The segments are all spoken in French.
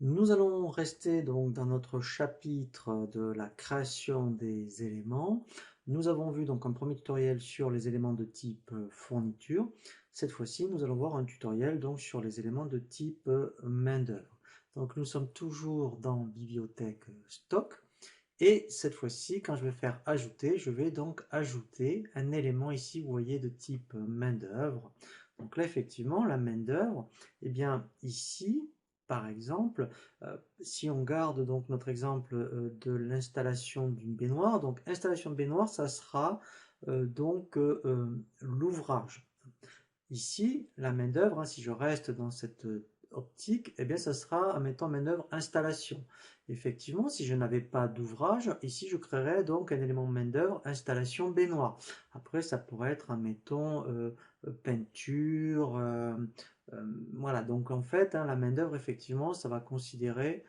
Nous allons rester donc dans notre chapitre de la création des éléments. Nous avons vu donc un premier tutoriel sur les éléments de type fourniture. Cette fois-ci, nous allons voir un tutoriel donc sur les éléments de type main-d'œuvre. Donc nous sommes toujours dans bibliothèque stock. Et cette fois-ci, quand je vais faire ajouter, je vais donc ajouter un élément ici, vous voyez, de type main-d'œuvre. Donc là, effectivement, la main-d'œuvre, eh bien, ici, par exemple, si on garde donc notre exemple de l'installation d'une baignoire, donc installation de baignoire, ça sera l'ouvrage. Ici, la main-d'œuvre, hein, si je reste dans cette optique, eh bien, ça sera, admettons, main-d'œuvre installation. Effectivement, si je n'avais pas d'ouvrage, ici, je créerais donc un élément main-d'œuvre installation baignoire. Après, ça pourrait être, admettons, peinture. Voilà, donc en fait, hein, la main-d'œuvre, effectivement, ça va considérer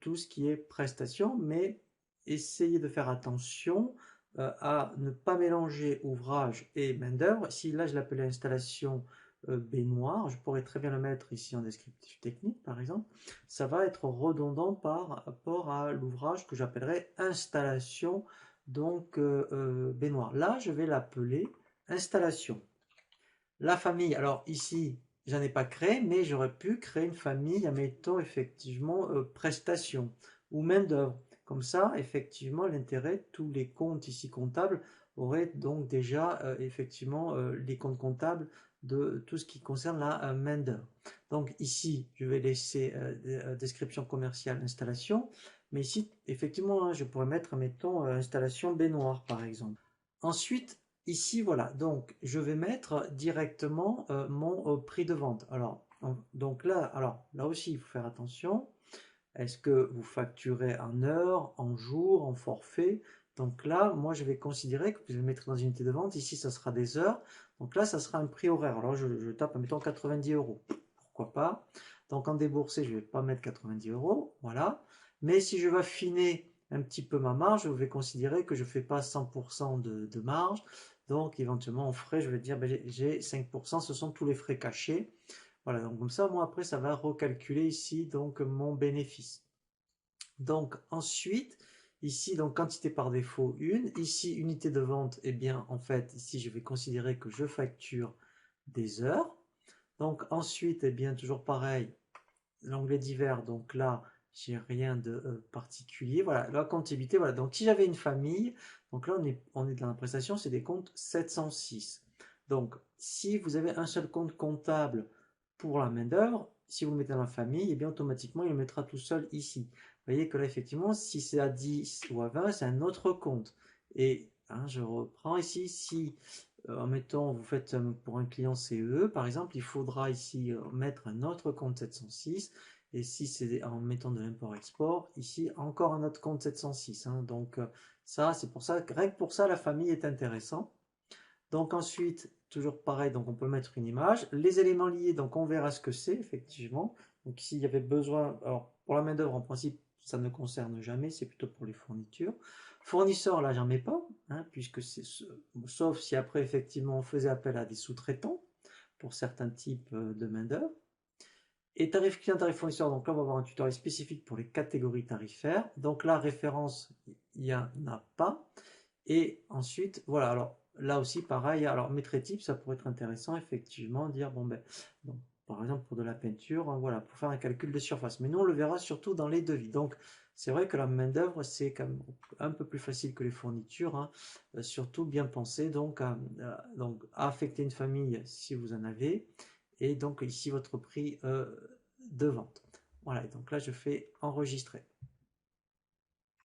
tout ce qui est prestation, mais essayez de faire attention à ne pas mélanger ouvrage et main-d'œuvre. Si là je l'appelais installation baignoire, je pourrais très bien le mettre ici en descriptif technique par exemple. Ça va être redondant par rapport à l'ouvrage que j'appellerais installation baignoire. Là je vais l'appeler installation. La famille, alors ici, j'en ai pas créé, mais j'aurais pu créer une famille, admettons effectivement prestation ou main-d'œuvre. Comme ça, effectivement, l'intérêt, tous les comptes ici comptables auraient donc déjà effectivement les comptes comptables de tout ce qui concerne la main-d'œuvre. Donc ici, je vais laisser description commerciale installation, mais ici, effectivement, hein, je pourrais mettre, mettons, installation baignoire par exemple. Ensuite, ici, voilà, donc je vais mettre directement mon prix de vente. Alors, donc là, là aussi, il faut faire attention. Est-ce que vous facturez en heures, en jours, en forfait? Donc là, moi, je vais considérer que je vais mettre dans une unité de vente. Ici, ça sera des heures. Donc là, ça sera un prix horaire. Alors, je tape, mettons, 90 euros. Pourquoi pas? Donc, en déboursé, je ne vais pas mettre 90 euros. Voilà. Mais si je vais affiner un petit peu ma marge, je vais considérer que je ne fais pas 100% de marge. Donc, éventuellement, en frais, je vais dire, ben, j'ai 5%. Ce sont tous les frais cachés. Voilà, donc comme ça, moi après, ça va recalculer ici donc mon bénéfice. Donc ensuite, ici, donc quantité par défaut 1, ici unité de vente, eh bien en fait, ici je vais considérer que je facture des heures. Donc ensuite, eh bien toujours pareil, l'onglet divers, donc là, j'ai rien de particulier. Voilà, la comptabilité, voilà. Donc si j'avais une famille, donc là on est dans la prestation, c'est des comptes 706. Donc si vous avez un seul compte comptable pour la main-d'œuvre, si vous le mettez dans la famille, et bien automatiquement il le mettra tout seul ici. Vous voyez que là effectivement, si c'est à 10 ou à 20, c'est un autre compte. Et hein, je reprends ici, si en mettant, vous faites pour un client CE, par exemple, il faudra ici mettre un autre compte 706. Et si c'est en mettant de l'import-export, ici encore un autre compte 706. Hein. Donc ça, c'est pour ça, rien que pour ça, la famille est intéressant. Donc ensuite, toujours pareil, donc on peut mettre une image. Les éléments liés, donc on verra ce que c'est, effectivement. Donc s'il y avait besoin, alors pour la main-d'œuvre, en principe, ça ne concerne jamais, c'est plutôt pour les fournitures. Fournisseur, là, j'en mets pas, hein, puisque c'est sauf si après, effectivement, on faisait appel à des sous-traitants pour certains types de main-d'œuvre. Et tarif client, tarif fournisseur, donc là, on va avoir un tutoriel spécifique pour les catégories tarifaires. Donc là, référence, il n'y en a pas. Et ensuite, voilà, alors là aussi pareil, alors métrer type, ça pourrait être intéressant, effectivement, dire, bon ben, bon, par exemple pour de la peinture, hein, voilà, pour faire un calcul de surface. Mais nous, on le verra surtout dans les devis. Donc, c'est vrai que la main-d'œuvre, c'est quand même un peu plus facile que les fournitures, hein, surtout bien pensé, donc à affecter une famille si vous en avez, et donc ici votre prix de vente. Voilà, et donc là, je fais enregistrer.